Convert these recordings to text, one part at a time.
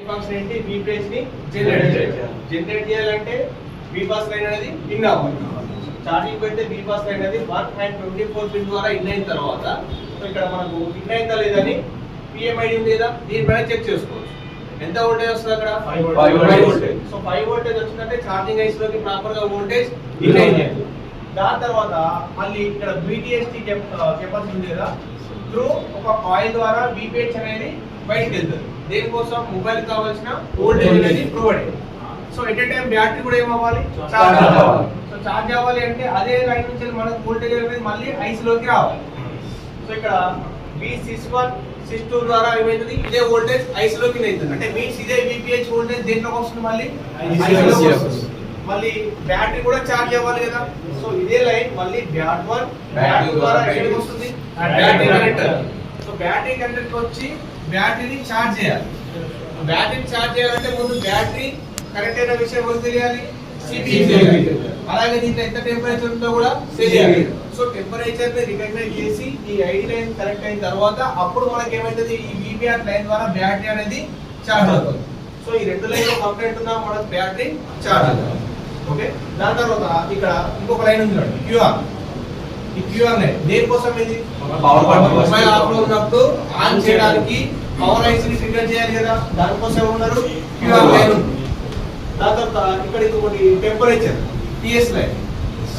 Function ఏంటి VPH ని generate చేయాలంటే VPAS లైన్ అనేది ఇన్ అవ్వాలి. చార్జింగ్ పెడితే VPAS లైన్ అనేది 124 పిన్ ద్వారా ఇన్ అయిన తర్వాత సో ఇక్కడ మనకు ఇన్ అయిందా లేదని PMID ఉంది కదా దీనిపైన చెక్ చేసుకోవచ్చు. ఎంత వోల్టేజ్ వస్తుంది అక్కడ 5 వోల్టేజ్. సో 5 వోల్టేజ్ వచ్చిందంటే ఛార్జింగ్ ఐస్ లోకి ప్రాపర్ గా వోల్టేజ్ ఇన్ అయింది. దాని తర్వాత మళ్ళీ ఇక్కడ BTST కెపాసిటీ ఉంది కదా త్రూ ఒక కాయిల్ ద్వారా VPH అనేది బయటికి వెళ్తుంది. దేనికోసం మొబైల్ కావాల్సిన వోల్టేజ్ అనేది provide. So at a time battery కూడా ఏమవ్వాలి చార్జ్ అవ్వాలి. సో చార్జ్ అవ్వాలి అంటే అదే లైన్ నుంచి మనకు వోల్టేజ్ అనేది మళ్ళీ ఐస్ లోకి రావాలి. సో ఇక్కడ V61 62 ద్వారా ఏమైతుంది ఇదే వోల్టేజ్ ఐస్ లోకి వెళ్తుంది. అంటే మీన్స్ ఇదే VPH వోల్టేజ్ దేంట్లోకి వస్తుంది మళ్ళీ ఐస్ లోకి వస్తుంది. మళ్ళీ బ్యాటరీ కూడా చార్జ్ అవ్వాలి కదా. సో ఇదే లైన్ మళ్ళీ బ్యాటరీ ద్వారా ఎక్కడికి వస్తుంది battery connector. So battery connector వచ్చి బ్యాటరీని చార్జ్ చేయాలి. బ్యాటరీని చార్జ్ చేయాలంటే ముందు బ్యాటరీ కరెక్ట్ అయిన విషయం మనకు తెలియాలి, CPU తెలియాలి. అలాగే దీంట్లో ఎంత టెంపరేచర్ ఉందో కూడా తెలియాలి. సో టెంపరేచర్ ని రికగ్నైజ్ చేసి ఈ ID లైన్ కరెక్ట్ అయిన తర్వాత అప్పుడు మనకి ఏమైతుంది ఈ VPR లైన్ ద్వారా బ్యాటరీ అనేది చార్జ్ అవుతుంది. సో ఈ రెండు లైన్ లో కంప్లీట్ ఉన్నా మనకు బ్యాటరీ చార్జ్ అవుతుంది. ఓకే, దాని తర్వాత ఇక్కడ ఇంకొక లైన్ ఉంది చూడండి QR. ఈ QR లైన్ దేనికోసం ఇది మొబైల్ ఆఫ్ లో ఉన్నప్పుడు ఆన్ చేయడానికి పవర్ ఐసి ని ట్రిగ్గర్ చేయాలి కదా, దానికోసం ఉన్నారు QR లైన్ ఉంది. దాని తర్వాత ఇక్కడ ఇంకొకటి టెంపరేచర్ TS లైన్.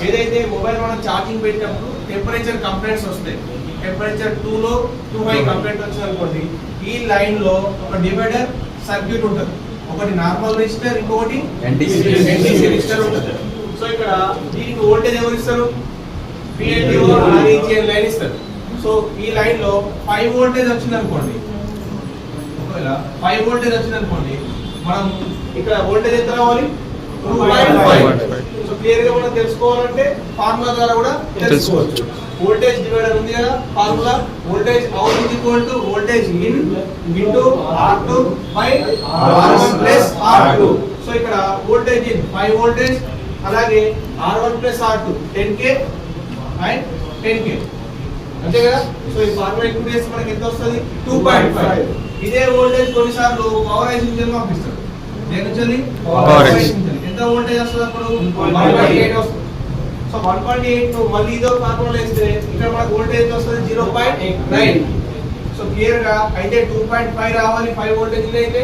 ఏదైతే మొబైల్ మనం ఛార్జింగ్ పెట్టినప్పుడు టెంపరేచర్ కంప్లైంట్స్ వస్తాయి. టెంపరేచర్ 2 లో 2 హై కంప్లైంట్ వచ్చింది అనుకోండి, ఈ లైన్ లో ఒక డివైడర్ సర్క్యూట్ ఉంటుంది. ఒకటి నార్మల్ రెసిస్టర్, ఇంకొకటి NTC రెసిస్టర్ ఉంటుంది. సో ఇక్కడ దీనికి వోల్టేజ్ ఎవరు ఇస్తారు PLDO REGN లైన్ ఇస్తారు. సో ఈ లైన్ లో 5 వోల్టేజ్ వచ్చింది అనుకోండి, ఒకవేళ 5 వోల్టేజ్ వచ్చింది అనుకోండి మనం ఇక్కడ వోల్టేజ్ ఎంత రావాలి 2.5. సో క్లియర్ గా మనం తెలుసుకోవాలంటే ఫార్ములా ద్వారా కూడా తెలుసుకోవచ్చు. వోల్టేజ్ డివైడర్ ఉంది కదా formula, voltage out is equal to voltage in into R2 by R1 plus R2. So ఇక్కడ వోల్టేజ్ ఇన్ 5 వోల్టేజ్, అలాగే R1 plus R2 10K and 10K అంతే కదా. సో ఈ ఫార్ములా ఇంక్లూడ్ చేస్తే మనకి ఎంత వస్తుంది 2.5. ఇదే వోల్టేజ్ కొన్నిసార్లు పవర్ ఐసి నుంచి పంపిస్తారు. దేని నుంచి పవర్ ఐసి నుంచి ఎంత వోల్టేజ్ వస్తుంది అప్పుడు 1.8 వస్తుంది. సో 1.8 మళ్ళీ ఇదో ఫార్ములా వేస్తే ఇక్కడ మనకు వోల్టేజ్ వస్తుంది 0.9. సో క్లియర్ గా అయితే 2.5 రావాలి 5 వోల్టేజ్ అయితే,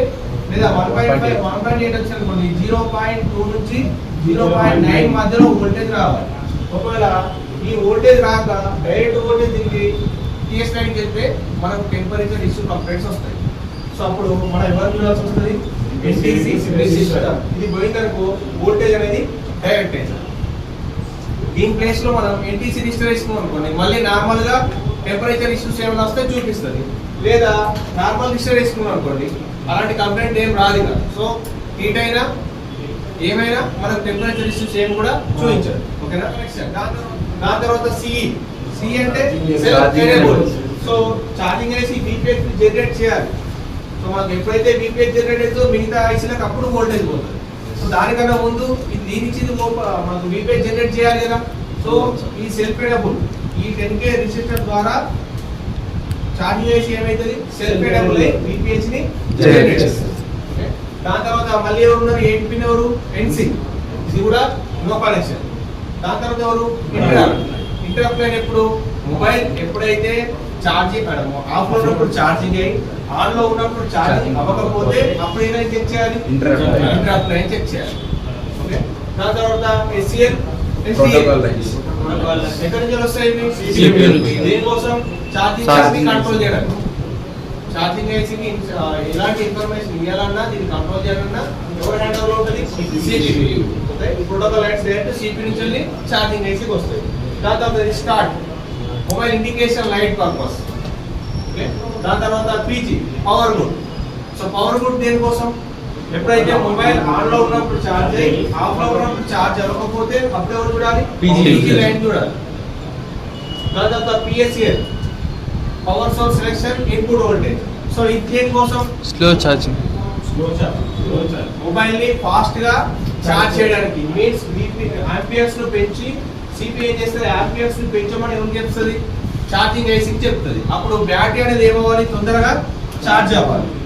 లేదా 1.5 1.8 వచ్చింది అనుకోండి 0.2 నుంచి 0.9 మధ్యలో వోల్టేజ్ రావాలి. ఒకవేళ ఈ వోల్టేజ్ రాక డైరెక్ట్ వోల్టేజ్ దీనికి TS లైన్ చేస్తే మనకు టెంపరేచర్ ఇష్యూ కంప్లైంట్స్ వస్తాయి. సో అప్పుడు మనం ఎవరు చూడాల్సి వస్తుంది NTC రెసిస్టర్. ఇది పోయినందుకు వోల్టేజ్ అనేది డైరెక్ట్ అవుతుంది. దీని ప్లేస్ లో మనం NTC రెసిస్టర్ వేసుకున్నాం అనుకోండి మళ్ళీ నార్మల్ గా టెంపరేచర్ ఇష్యూస్ ఏమైనా వస్తే చూపిస్తుంది, లేదా నార్మల్ రెసిస్టర్ వేసుకున్నాం అనుకోండి అలాంటి కంప్లైంట్ ఏం రాదు కదా. సో హీట్ అయినా ఏమైనా మనకు టెంపరేచర్ ఇష్యూస్ ఏం కూడా చూపించదు. ఓకేనా. దాని తర్వాత CE అంటే సెల్ఫ్ ఎనేబుల్. సో ఛార్జింగ్ అనేసి VPH జనరేట్ చేయాలి. సో మనకు ఎప్పుడైతే VPH జనరేట్ అవుతుందో మిగతా ఐసీలకు అప్పుడు వోల్టేజ్ పోతుంది. సో దానికన్నా ముందు ఇది దీని ఇచ్చింది మనకు VPH జనరేట్ చేయాలి కదా. సో ఈ సెల్ఫ్ ఎనేబుల్ ఈ 10K రెసిస్టర్ ద్వారా ఛార్జింగ్ చేసి ఏమైతుంది సెల్ఫ్ ఎనేబుల్ VPH ని జనరేట్ చేస్తుంది. దాని తర్వాత మళ్ళీ ఎవరు ఉన్నారు 8 పిన్ ఎవరు NC, ఇది కూడా నో కనెక్షన్. దాని తర్వాత ఎవరు ఇంటరప్ట్ లైన్. ఎప్పుడు మొబైల్ ఎప్పుడైతే ఛార్జింగ్ ఆఫ్ లో ఉన్నప్పుడు ఛార్జింగ్ అయ్యి ఆన్ లో ఉన్నప్పుడు ఛార్జింగ్ అవ్వకపోతే అప్పుడు ఏదైనా చెక్ చేయాలి ఇంటరప్ట్ లైన్ చెక్ చేయాలి. ఓకే. దాని తర్వాత SCL ఎక్కడి నుంచి వస్తాయి దేనికోసం ఛార్జింగ్ కంట్రోల్ చేయడానికి. ఛార్జింగ్ ఐసీకి ఎలాంటి ఇన్ఫర్మేషన్ ఇవ్వాలన్నా దీన్ని కంట్రోల్ చేయాలన్నా ఎవరి హ్యాండ్ లో ఉంటుంది CPU. ఓకే. ఈ ప్రోటోకాల్ లైట్స్ డైరెక్ట్ CPU నుంచి వెళ్ళి ఛార్జింగ్ ఐసీకి వస్తాయి. దాని తర్వాత start mobile indication light purpose. Okay. దాని తర్వాత PG power good. So power good దేనికోసం ఎప్పుడైతే మొబైల్ ఆన్ లో ఉన్నప్పుడు ఛార్జ్ అయ్యి ఆఫ్ లో ఉన్నప్పుడు ఛార్జ్ అవ్వకపోతే అప్పుడు ఎవరు చూడాలి PG లైన్ చూడాలి. దాని తర్వాత PSCL power source selection input voltage. So ఇది దేనికోసం స్లో ఛార్జింగ్ మొబైల్ ని ఫాస్ట్ గా ఛార్జ్ చేయడానికి. మీన్స్ ఆంపియర్స్ ను పెంచి CPU ఏం చేస్తుంది ఆంపియర్స్ ని పెంచమని ఏం చెప్తుంది ఛార్జింగ్ ఐసీకి చెప్తుంది. అప్పుడు బ్యాటరీ అనేది ఏమవ్వాలి తొందరగా ఛార్జ్ అవ్వాలి.